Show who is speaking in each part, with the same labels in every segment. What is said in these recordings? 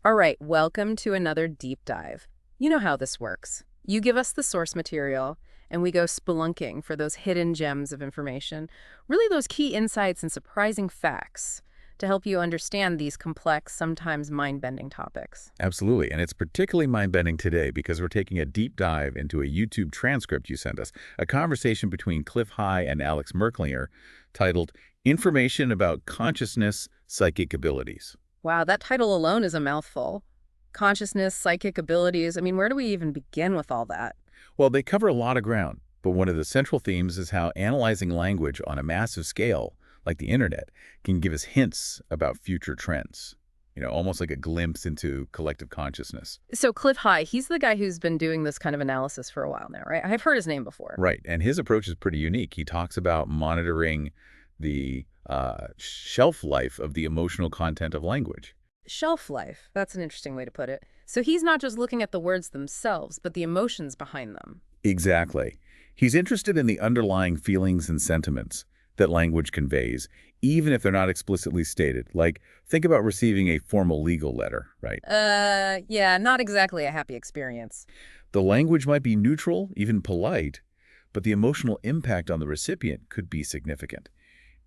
Speaker 1: All right, welcome to another deep dive. You know how this works. You give us the source material, and we go spelunking for those hidden gems of information, really those key insights and surprising facts to help you understand these complex, sometimes mind-bending topics.
Speaker 2: Absolutely, and it's particularly mind-bending today because we're taking a deep dive into a YouTube transcript you sent us, a conversation between Clif High and Alex Merklinger titled Information About Consciousness, Psychic Abilities.
Speaker 1: Wow, that title alone is a mouthful. Consciousness, psychic abilities, I mean, where do we even begin with all that?
Speaker 2: Well, they cover a lot of ground, but one of the central themes is how analyzing language on a massive scale, like the internet, can give us hints about future trends. Almost like a glimpse into collective consciousness.
Speaker 1: So Cliff High, he's the guy who's been doing this kind of analysis for a while now, right? I've heard his name before.
Speaker 2: Right, and his approach is pretty unique. He talks about monitoring the shelf life of the emotional content of language.
Speaker 1: Shelf life. That's an interesting way to put it. So he's not just looking at the words themselves, but the emotions behind them.
Speaker 2: Exactly. He's interested in the underlying feelings and sentiments that language conveys, even if they're not explicitly stated. Like, think about receiving a formal legal letter, right?
Speaker 1: Yeah, not exactly a happy experience.
Speaker 2: The language might be neutral, even polite, but the emotional impact on the recipient could be significant.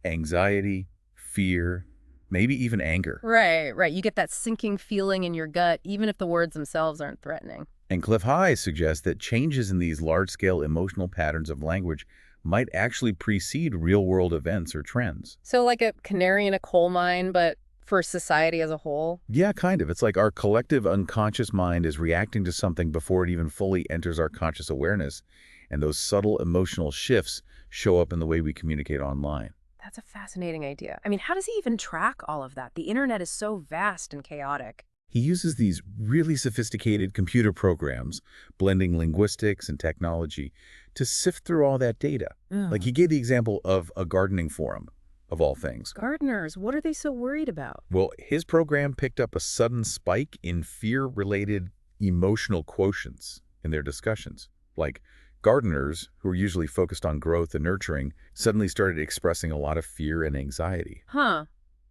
Speaker 2: Anxiety, fear, maybe even anger.
Speaker 1: Right. You get that sinking feeling in your gut, even if the words themselves aren't threatening.
Speaker 2: And Cliff High suggests that changes in these large-scale emotional patterns of language might actually precede real-world events or trends.
Speaker 1: So like a canary in a coal mine, but for society as a whole?
Speaker 2: Yeah, kind of. It's like our collective unconscious mind is reacting to something before it even fully enters our conscious awareness, and those subtle emotional shifts show up in the way we communicate online.
Speaker 1: That's a fascinating idea. I mean, how does he even track all of that? The internet is so vast and chaotic.
Speaker 2: He uses these really sophisticated computer programs, blending linguistics and technology, to sift through all that data.
Speaker 1: Ugh.
Speaker 2: Like he gave the example of a gardening forum, of all things.
Speaker 1: Gardeners, what are they so worried about?
Speaker 2: Well, his program picked up a sudden spike in fear-related emotional quotients in their discussions. Like gardeners, who are usually focused on growth and nurturing, suddenly started expressing a lot of fear and anxiety.
Speaker 1: Huh.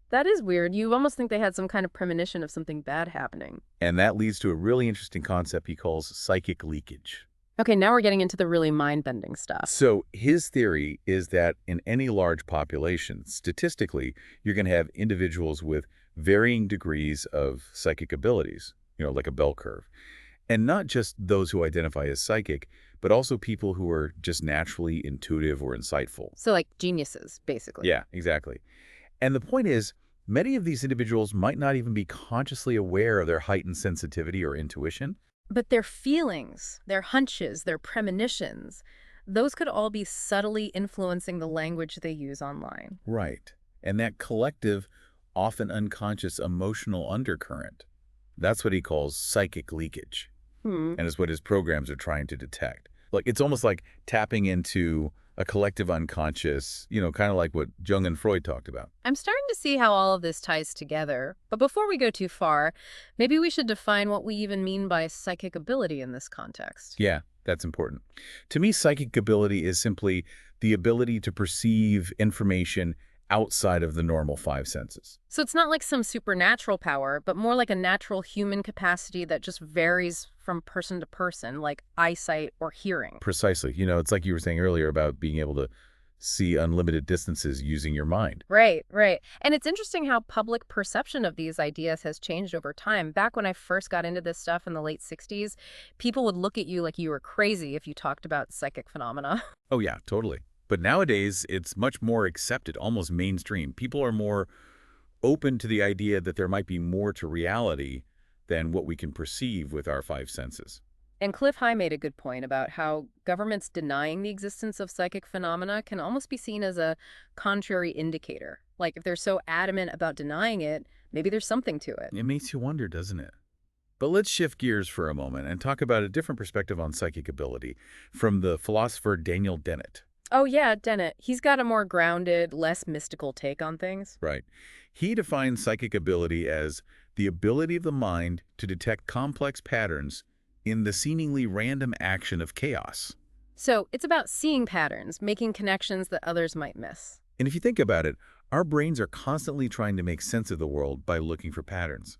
Speaker 1: That is weird. You almost think they had some kind of premonition of something bad happening.
Speaker 2: And that leads to a really interesting concept he calls psychic leakage.
Speaker 1: Okay, now we're getting into the really mind-bending stuff.
Speaker 2: So his theory is that in any large population, statistically, you're going to have individuals with varying degrees of psychic abilities, like a bell curve. And not just those who identify as psychic, but also people who are just naturally intuitive or insightful.
Speaker 1: So like geniuses, basically.
Speaker 2: Yeah, exactly. And the point is, many of these individuals might not even be consciously aware of their heightened sensitivity or intuition.
Speaker 1: But their feelings, their hunches, their premonitions, those could all be subtly influencing the language they use online.
Speaker 2: Right. And that collective, often unconscious emotional undercurrent, that's what he calls psychic leakage.
Speaker 1: Hmm.
Speaker 2: And is what his programs are trying to detect. Like, it's almost like tapping into a collective unconscious, kind of like what Jung and Freud talked about.
Speaker 1: I'm starting to see how all of this ties together. But before we go too far, maybe we should define what we even mean by psychic ability in this context.
Speaker 2: Yeah, that's important. To me, psychic ability is simply the ability to perceive information outside of the normal five senses.
Speaker 1: So it's not like some supernatural power, but more like a natural human capacity that just varies from person to person, like eyesight or hearing.
Speaker 2: Precisely. It's like you were saying earlier about being able to see unlimited distances using your mind.
Speaker 1: Right. And it's interesting how public perception of these ideas has changed over time. Back when I first got into this stuff in the late 60s, people would look at you like you were crazy if you talked about psychic phenomena.
Speaker 2: Oh, yeah, totally. But nowadays, it's much more accepted, almost mainstream. People are more open to the idea that there might be more to reality than what we can perceive with our five senses.
Speaker 1: And Cliff High made a good point about how governments denying the existence of psychic phenomena can almost be seen as a contrary indicator. Like if they're so adamant about denying it, maybe there's something to it.
Speaker 2: It makes you wonder, doesn't it? But let's shift gears for a moment and talk about a different perspective on psychic ability from the philosopher Daniel Dennett.
Speaker 1: Oh yeah, Dennett. He's got a more grounded, less mystical take on things.
Speaker 2: Right. He defines psychic ability as the ability of the mind to detect complex patterns in the seemingly random action of chaos.
Speaker 1: So it's about seeing patterns, making connections that others might miss.
Speaker 2: And if you think about it, our brains are constantly trying to make sense of the world by looking for patterns.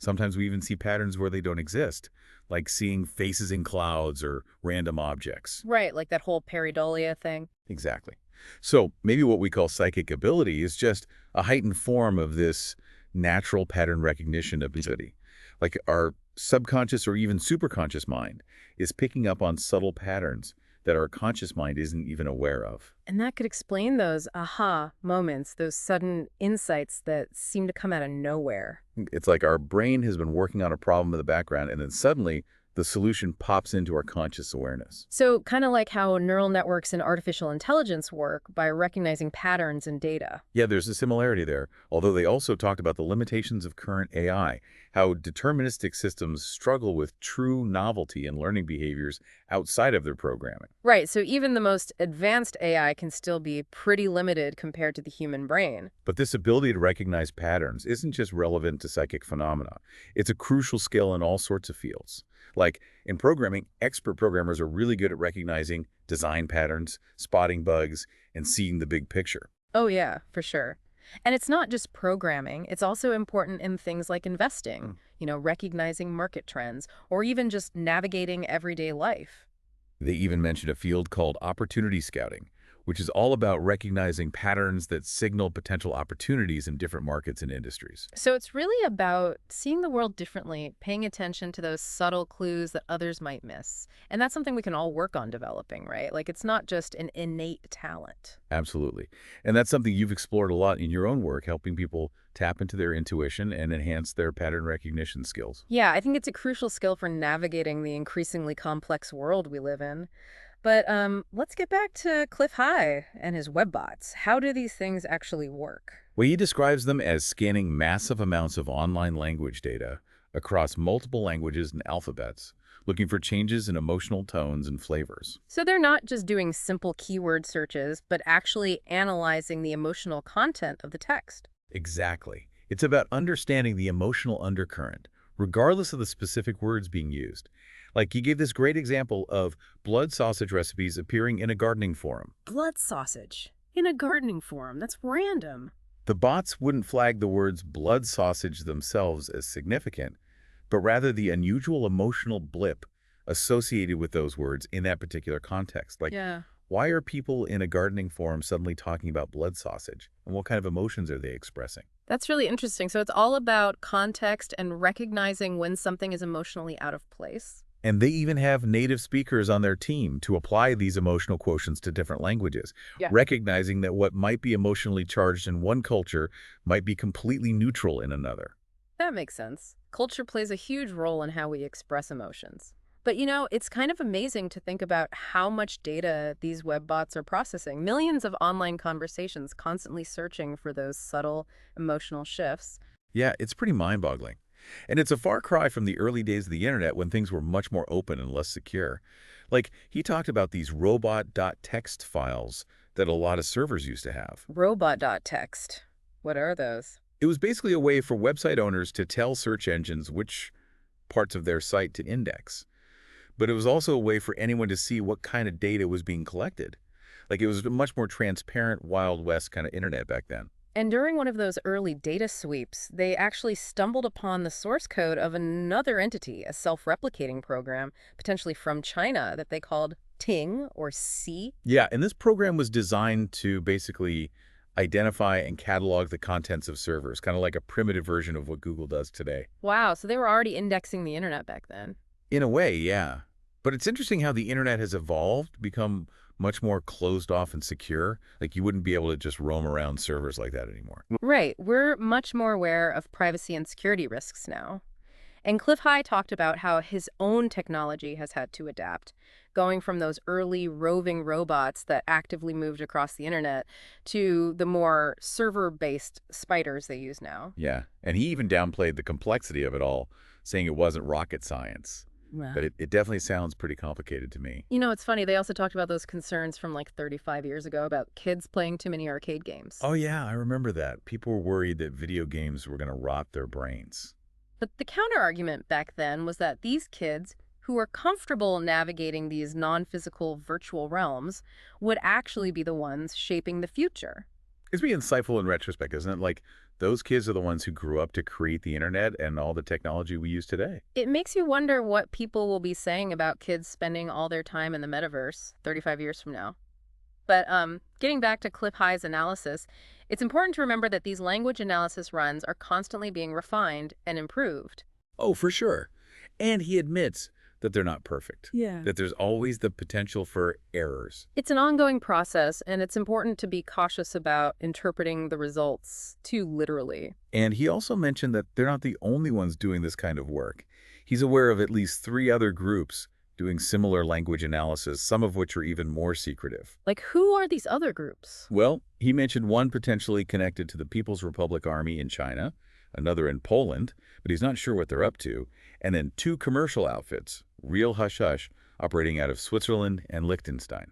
Speaker 2: Sometimes we even see patterns where they don't exist, like seeing faces in clouds or random objects.
Speaker 1: Right, like that whole pareidolia thing.
Speaker 2: Exactly. So maybe what we call psychic ability is just a heightened form of this natural pattern recognition ability. Like our subconscious or even superconscious mind is picking up on subtle patterns that our conscious mind isn't even aware of.
Speaker 1: And that could explain those aha moments, those sudden insights that seem to come out of nowhere.
Speaker 2: It's like our brain has been working on a problem in the background, and then suddenly the solution pops into our conscious awareness.
Speaker 1: So, kind of like how neural networks and artificial intelligence work by recognizing patterns in data.
Speaker 2: Yeah, there's a similarity there, although they also talked about the limitations of current AI, how deterministic systems struggle with true novelty and learning behaviors outside of their programming.
Speaker 1: Right, so even the most advanced AI can still be pretty limited compared to the human brain.
Speaker 2: But this ability to recognize patterns isn't just relevant to psychic phenomena. It's a crucial skill in all sorts of fields. Like in programming, expert programmers are really good at recognizing design patterns, spotting bugs, and seeing the big picture.
Speaker 1: Oh, yeah, for sure. And it's not just programming, it's also important in things like investing, recognizing market trends, or even just navigating everyday life.
Speaker 2: They even mentioned a field called opportunity scouting, which is all about recognizing patterns that signal potential opportunities in different markets and industries.
Speaker 1: So it's really about seeing the world differently, paying attention to those subtle clues that others might miss. And that's something we can all work on developing, right? Like it's not just an innate talent.
Speaker 2: Absolutely. And that's something you've explored a lot in your own work, helping people tap into their intuition and enhance their pattern recognition skills.
Speaker 1: Yeah, I think it's a crucial skill for navigating the increasingly complex world we live in. But let's get back to Clif High and his webbots. How do these things actually work?
Speaker 2: Well, he describes them as scanning massive amounts of online language data across multiple languages and alphabets, looking for changes in emotional tones and flavors.
Speaker 1: So they're not just doing simple keyword searches, but actually analyzing the emotional content of the text.
Speaker 2: Exactly. It's about understanding the emotional undercurrent, regardless of the specific words being used. Like he gave this great example of blood sausage recipes appearing in a gardening forum.
Speaker 1: Blood sausage in a gardening forum. That's random.
Speaker 2: The bots wouldn't flag the words blood sausage themselves as significant, but rather the unusual emotional blip associated with those words in that particular context. Like,
Speaker 1: Yeah.
Speaker 2: why are people in a gardening forum suddenly talking about blood sausage? And what kind of emotions are they expressing?
Speaker 1: That's really interesting. So it's all about context and recognizing when something is emotionally out of place.
Speaker 2: And they even have native speakers on their team to apply these emotional quotients to different languages,
Speaker 1: Yeah.
Speaker 2: recognizing that what might be emotionally charged in one culture might be completely neutral in another.
Speaker 1: That makes sense. Culture plays a huge role in how we express emotions. But it's kind of amazing to think about how much data these web bots are processing. Millions of online conversations constantly searching for those subtle emotional shifts.
Speaker 2: Yeah, it's pretty mind-boggling. And it's a far cry from the early days of the internet when things were much more open and less secure. Like, he talked about these robot.txt files that a lot of servers used to have.
Speaker 1: Robot.txt. What are those?
Speaker 2: It was basically a way for website owners to tell search engines which parts of their site to index. But it was also a way for anyone to see what kind of data was being collected. Like, it was a much more transparent, Wild West kind of internet back then.
Speaker 1: And during one of those early data sweeps, they actually stumbled upon the source code of another entity, a self-replicating program, potentially from China, that they called Ting or C.
Speaker 2: Yeah, and this program was designed to basically identify and catalog the contents of servers, kind of like a primitive version of what Google does today.
Speaker 1: Wow, so they were already indexing the internet back then.
Speaker 2: In a way, yeah. But it's interesting how the internet has evolved, become much more closed off and secure. Like, you wouldn't be able to just roam around servers like that anymore.
Speaker 1: Right, we're much more aware of privacy and security risks now. And Clif High talked about how his own technology has had to adapt, going from those early roving robots that actively moved across the internet to the more server-based spiders they use now.
Speaker 2: Yeah, and he even downplayed the complexity of it all, saying it wasn't rocket science.
Speaker 1: Wow.
Speaker 2: But it definitely sounds pretty complicated to me.
Speaker 1: It's funny, they also talked about those concerns from like 35 years ago about kids playing too many arcade games.
Speaker 2: Oh yeah, I remember that. People were worried that video games were going to rot their brains.
Speaker 1: But the counter-argument back then was that these kids, who were comfortable navigating these non-physical virtual realms, would actually be the ones shaping the future.
Speaker 2: It's pretty insightful in retrospect, isn't it? Like, those kids are the ones who grew up to create the internet and all the technology we use today.
Speaker 1: It makes you wonder what people will be saying about kids spending all their time in the metaverse 35 years from now. But getting back to Clif High's analysis, it's important to remember that these language analysis runs are constantly being refined and improved.
Speaker 2: Oh, for sure. And he admits that they're not perfect,
Speaker 1: Yeah.
Speaker 2: that there's always the potential for errors.
Speaker 1: It's an ongoing process, and it's important to be cautious about interpreting the results too literally.
Speaker 2: And he also mentioned that they're not the only ones doing this kind of work. He's aware of at least 3 other groups doing similar language analysis, some of which are even more secretive.
Speaker 1: Like, who are these other groups?
Speaker 2: Well, he mentioned one potentially connected to the People's Republic Army in China, another in Poland, but he's not sure what they're up to, and then 2 commercial outfits, Real Hush Hush, operating out of Switzerland and Liechtenstein.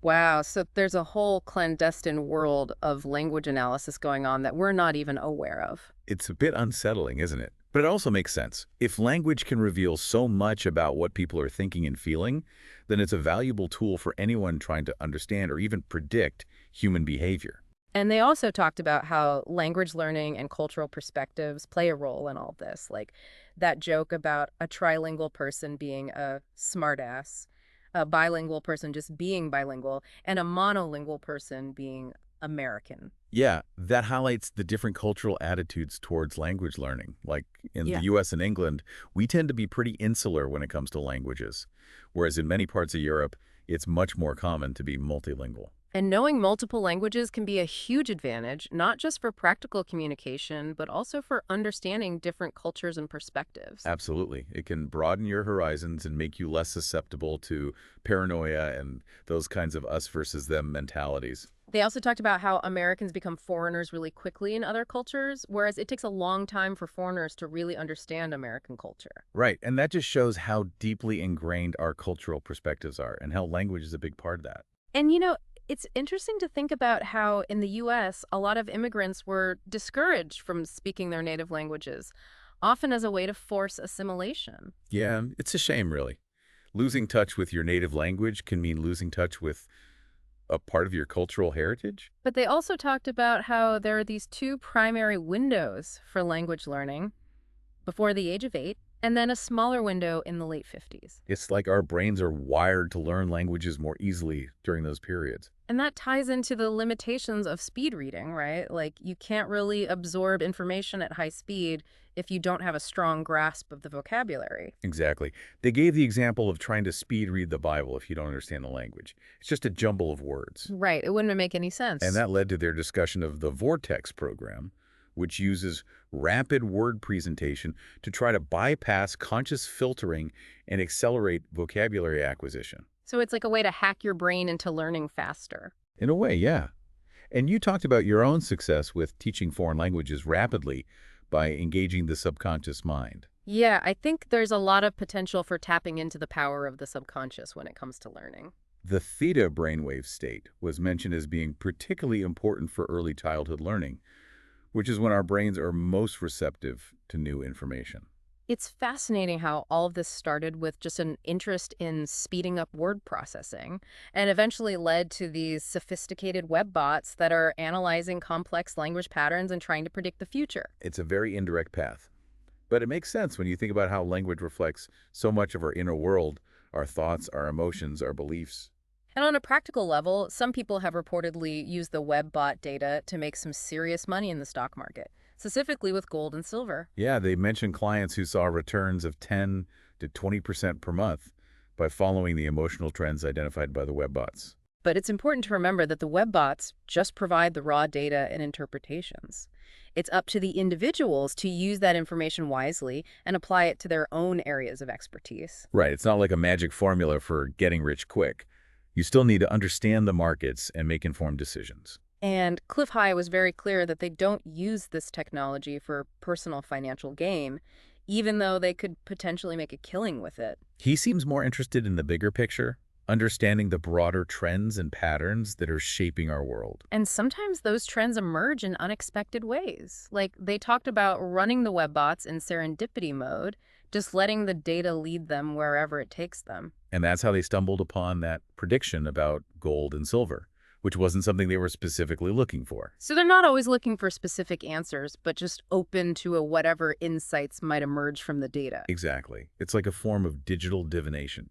Speaker 1: Wow, so there's a whole clandestine world of language analysis going on that we're not even aware of.
Speaker 2: It's a bit unsettling, isn't it? But it also makes sense. If language can reveal so much about what people are thinking and feeling, then it's a valuable tool for anyone trying to understand or even predict human behavior.
Speaker 1: And they also talked about how language learning and cultural perspectives play a role in all this, like that joke about a trilingual person being a smartass, a bilingual person just being bilingual, and a monolingual person being American.
Speaker 2: Yeah, that highlights the different cultural attitudes towards language learning. Like in
Speaker 1: Yeah.
Speaker 2: the US and England, we tend to be pretty insular when it comes to languages, whereas in many parts of Europe, it's much more common to be multilingual.
Speaker 1: And knowing multiple languages can be a huge advantage, not just for practical communication, but also for understanding different cultures and perspectives.
Speaker 2: Absolutely. It can broaden your horizons and make you less susceptible to paranoia and those kinds of us versus them mentalities.
Speaker 1: They also talked about how Americans become foreigners really quickly in other cultures, whereas it takes a long time for foreigners to really understand American culture.
Speaker 2: Right, and that just shows how deeply ingrained our cultural perspectives are and how language is a big part of that.
Speaker 1: And it's interesting to think about how in the US, a lot of immigrants were discouraged from speaking their native languages, often as a way to force assimilation.
Speaker 2: Yeah, it's a shame, really. Losing touch with your native language can mean losing touch with a part of your cultural heritage?
Speaker 1: But they also talked about how there are these 2 primary windows for language learning before the age of 8, and then a smaller window in the late 50s.
Speaker 2: It's like our brains are wired to learn languages more easily during those periods.
Speaker 1: And that ties into the limitations of speed reading, right? Like, you can't really absorb information at high speed if you don't have a strong grasp of the vocabulary.
Speaker 2: Exactly. They gave the example of trying to speed read the Bible if you don't understand the language. It's just a jumble of words.
Speaker 1: Right, it wouldn't make any sense.
Speaker 2: And that led to their discussion of the Vortex program, which uses rapid word presentation to try to bypass conscious filtering and accelerate vocabulary acquisition.
Speaker 1: So it's like a way to hack your brain into learning faster.
Speaker 2: In a way, yeah. And you talked about your own success with teaching foreign languages rapidly by engaging the subconscious mind.
Speaker 1: Yeah, I think there's a lot of potential for tapping into the power of the subconscious when it comes to learning.
Speaker 2: The theta brainwave state was mentioned as being particularly important for early childhood learning, which is when our brains are most receptive to new information.
Speaker 1: It's fascinating how all of this started with just an interest in speeding up word processing and eventually led to these sophisticated web bots that are analyzing complex language patterns and trying to predict the future.
Speaker 2: It's a very indirect path. But it makes sense when you think about how language reflects so much of our inner world, our thoughts, our emotions, our beliefs.
Speaker 1: And on a practical level, some people have reportedly used the web bot data to make some serious money in the stock market, specifically with gold and silver.
Speaker 2: Yeah, they mentioned clients who saw returns of 10 to 20% per month by following the emotional trends identified by the web bots.
Speaker 1: But it's important to remember that the web bots just provide the raw data and interpretations. It's up to the individuals to use that information wisely and apply it to their own areas of expertise.
Speaker 2: Right, it's not like a magic formula for getting rich quick. You still need to understand the markets and make informed decisions.
Speaker 1: And Clif High was very clear that they don't use this technology for personal financial gain, even though they could potentially make a killing with it.
Speaker 2: He seems more interested in the bigger picture, understanding the broader trends and patterns that are shaping our world.
Speaker 1: And sometimes those trends emerge in unexpected ways. Like, they talked about running the web bots in serendipity mode, just letting the data lead them wherever it takes them.
Speaker 2: And that's how they stumbled upon that prediction about gold and silver, which wasn't something they were specifically looking for.
Speaker 1: So they're not always looking for specific answers, but just open to whatever insights might emerge from the data.
Speaker 2: Exactly. It's like a form of digital divination,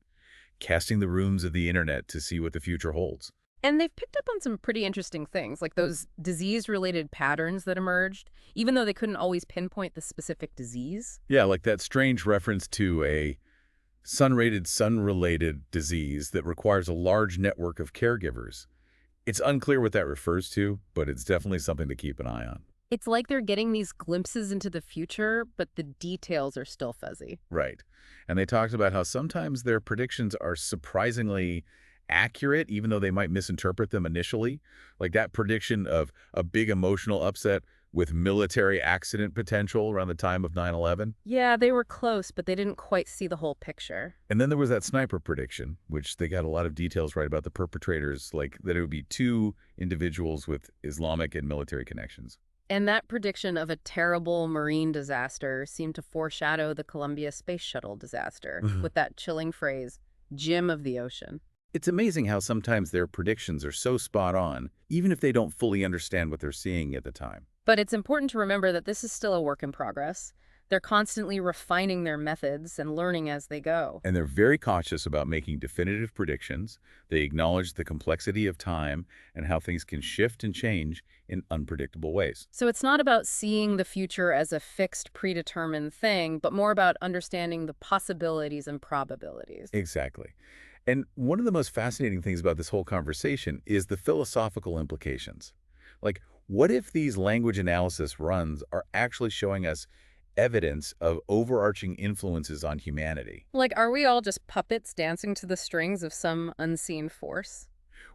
Speaker 2: casting the rooms of the internet to see what the future holds.
Speaker 1: And they've picked up on some pretty interesting things, like those disease-related patterns that emerged, even though they couldn't always pinpoint the specific disease.
Speaker 2: Yeah, like that strange reference to a sun-related disease that requires a large network of caregivers. It's unclear what that refers to, but it's definitely something to keep an eye on.
Speaker 1: It's like they're getting these glimpses into the future, but the details are still fuzzy.
Speaker 2: Right. And they talked about how sometimes their predictions are surprisingly accurate, even though they might misinterpret them initially. Like that prediction of a big emotional upset with military accident potential around the time of 9/11.
Speaker 1: Yeah, they were close, but they didn't quite see the whole picture.
Speaker 2: And then there was that sniper prediction, which they got a lot of details right about the perpetrators, like that it would be two individuals with Islamic and military connections.
Speaker 1: And that prediction of a terrible marine disaster seemed to foreshadow the Columbia Space Shuttle disaster with that chilling phrase, Jim of the ocean.
Speaker 2: It's amazing how sometimes their predictions are so spot on, even if they don't fully understand what they're seeing at the time.
Speaker 1: But it's important to remember that this is still a work in progress. They're constantly refining their methods and learning as they go.
Speaker 2: And they're very cautious about making definitive predictions. They acknowledge the complexity of time and how things can shift and change in unpredictable ways.
Speaker 1: So it's not about seeing the future as a fixed, predetermined thing, but more about understanding the possibilities and probabilities.
Speaker 2: Exactly. And one of the most fascinating things about this whole conversation is the philosophical implications. Like, what if these language analysis runs are actually showing us evidence of overarching influences on humanity?
Speaker 1: Like, are we all just puppets dancing to the strings of some unseen force?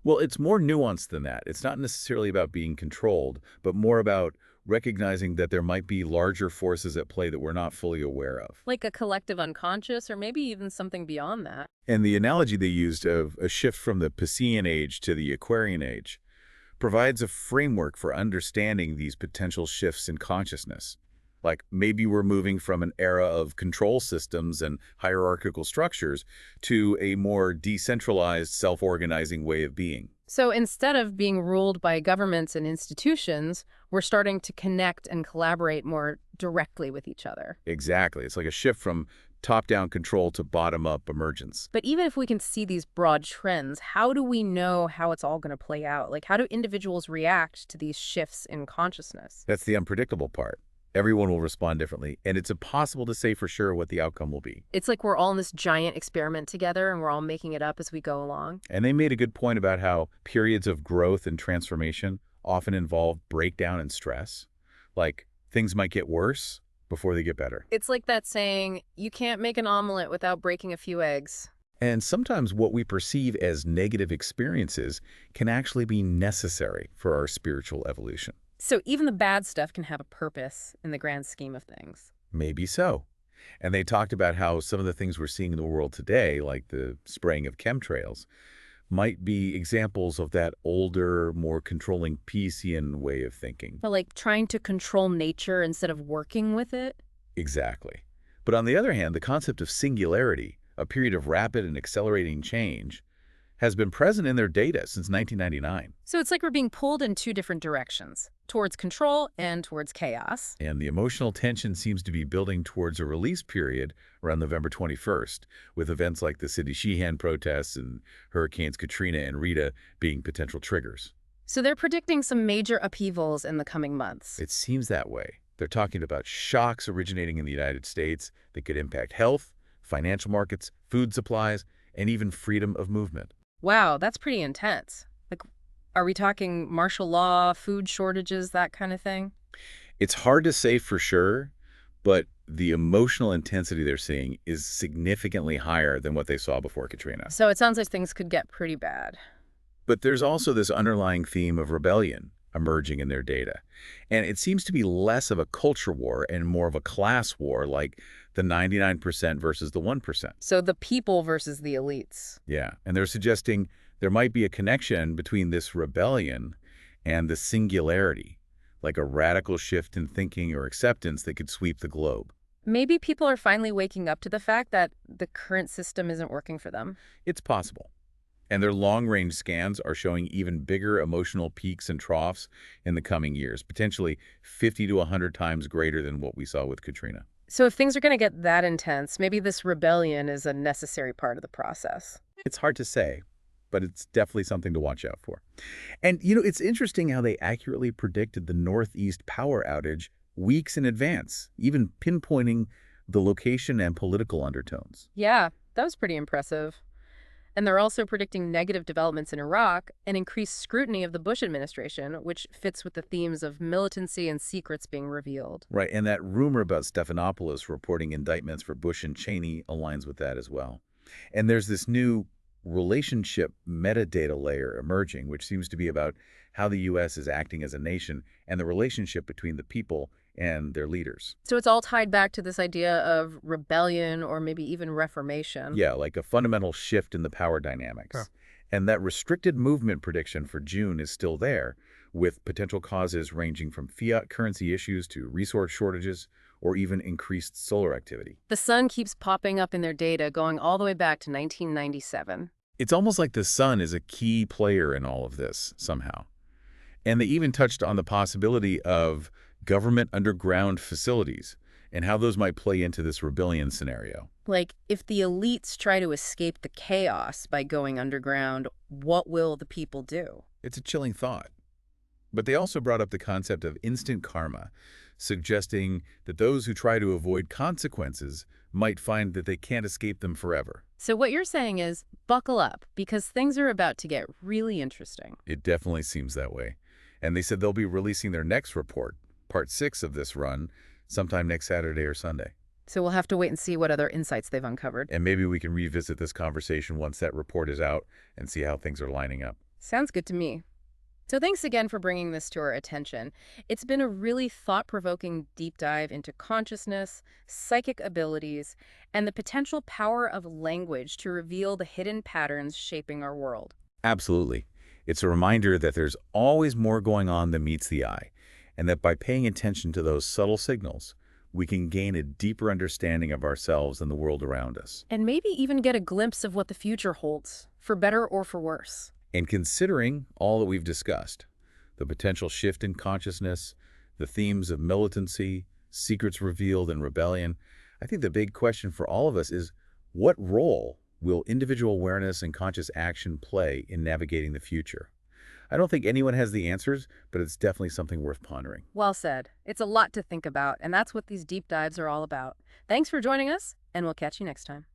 Speaker 2: Well, it's more nuanced than that. It's not necessarily about being controlled, but more about recognizing that there might be larger forces at play that we're not fully aware of.
Speaker 1: Like a collective unconscious, or maybe even something beyond that.
Speaker 2: And the analogy they used of a shift from the Piscean age to the Aquarian age provides a framework for understanding these potential shifts in consciousness. Like maybe we're moving from an era of control systems and hierarchical structures to a more decentralized, self-organizing way of being.
Speaker 1: So instead of being ruled by governments and institutions, we're starting to connect and collaborate more directly with each other.
Speaker 2: Exactly. It's like a shift from top-down control to bottom-up emergence.
Speaker 1: But even if we can see these broad trends, how do we know how it's all going to play out? Like, how do individuals react to these shifts in consciousness?
Speaker 2: That's the unpredictable part. Everyone will respond differently, and it's impossible to say for sure what the outcome will be.
Speaker 1: It's like we're all in this giant experiment together, and we're all making it up as we go along.
Speaker 2: And they made a good point about how periods of growth and transformation often involve breakdown and stress. Like, things might get worse before they get better.
Speaker 1: It's like that saying, you can't make an omelet without breaking a few eggs.
Speaker 2: And sometimes what we perceive as negative experiences can actually be necessary for our spiritual evolution.
Speaker 1: So even the bad stuff can have a purpose in the grand scheme of things.
Speaker 2: Maybe so. And they talked about how some of the things we're seeing in the world today, like the spraying of chemtrails, might be examples of that older, more controlling Piscean way of thinking.
Speaker 1: But like trying to control nature instead of working with it?
Speaker 2: Exactly. But on the other hand, the concept of singularity, a period of rapid and accelerating change, has been present in their data since 1999.
Speaker 1: So it's like we're being pulled in two different directions, towards control and towards chaos.
Speaker 2: And the emotional tension seems to be building towards a release period around November 21st, with events like the City Sheehan protests and Hurricanes Katrina and Rita being potential triggers.
Speaker 1: So they're predicting some major upheavals in the coming months.
Speaker 2: It seems that way. They're talking about shocks originating in the United States that could impact health, financial markets, food supplies, and even freedom of movement.
Speaker 1: Wow, that's pretty intense. Like, are we talking martial law, food shortages, that kind of thing?
Speaker 2: It's hard to say for sure, but the emotional intensity they're seeing is significantly higher than what they saw before Katrina.
Speaker 1: So it sounds like things could get pretty bad.
Speaker 2: But there's also this underlying theme of rebellion emerging in their data. And it seems to be less of a culture war and more of a class war, like the 99% versus the 1%.
Speaker 1: So the people versus the elites.
Speaker 2: Yeah, and they're suggesting there might be a connection between this rebellion and the singularity, like a radical shift in thinking or acceptance that could sweep the globe.
Speaker 1: Maybe people are finally waking up to the fact that the current system isn't working for them.
Speaker 2: It's possible. And their long-range scans are showing even bigger emotional peaks and troughs in the coming years, potentially 50 to 100 times greater than what we saw with Katrina.
Speaker 1: So if things are going to get that intense, maybe this rebellion is a necessary part of the process.
Speaker 2: It's hard to say, but it's definitely something to watch out for. And, it's interesting how they accurately predicted the Northeast power outage weeks in advance, even pinpointing the location and political undertones.
Speaker 1: Yeah, that was pretty impressive. And they're also predicting negative developments in Iraq and increased scrutiny of the Bush administration, which fits with the themes of militancy and secrets being revealed.
Speaker 2: Right, and that rumor about Stephanopoulos reporting indictments for Bush and Cheney aligns with that as well. And there's this new relationship metadata layer emerging, which seems to be about how the U.S. is acting as a nation and the relationship between the people and their leaders.
Speaker 1: So it's all tied back to this idea of rebellion or maybe even reformation.
Speaker 2: Yeah, like a fundamental shift in the power dynamics.
Speaker 3: Huh.
Speaker 2: And that restricted movement prediction for June is still there, with potential causes ranging from fiat currency issues to resource shortages or even increased solar activity.
Speaker 1: The sun keeps popping up in their data going all the way back to 1997.
Speaker 2: It's almost like the sun is a key player in all of this, somehow. And they even touched on the possibility of government underground facilities and how those might play into this rebellion scenario.
Speaker 1: Like, if the elites try to escape the chaos by going underground, what will the people do?
Speaker 2: It's a chilling thought. But they also brought up the concept of instant karma, suggesting that those who try to avoid consequences might find that they can't escape them forever.
Speaker 1: So what you're saying is, buckle up, because things are about to get really interesting.
Speaker 2: It definitely seems that way. And they said they'll be releasing their next report, part 6 of this run, sometime next Saturday or Sunday.
Speaker 1: So we'll have to wait and see what other insights they've uncovered.
Speaker 2: And maybe we can revisit this conversation once that report is out and see how things are lining up.
Speaker 1: Sounds good to me. So thanks again for bringing this to our attention. It's been a really thought-provoking deep dive into consciousness, psychic abilities, and the potential power of language to reveal the hidden patterns shaping our world.
Speaker 2: Absolutely. It's a reminder that there's always more going on than meets the eye, and that by paying attention to those subtle signals, we can gain a deeper understanding of ourselves and the world around us.
Speaker 1: And maybe even get a glimpse of what the future holds, for better or for worse.
Speaker 2: And considering all that we've discussed, the potential shift in consciousness, the themes of militancy, secrets revealed, and rebellion, I think the big question for all of us is, what role will individual awareness and conscious action play in navigating the future? I don't think anyone has the answers, but it's definitely something worth pondering.
Speaker 1: Well said. It's a lot to think about, and that's what these deep dives are all about. Thanks for joining us, and we'll catch you next time.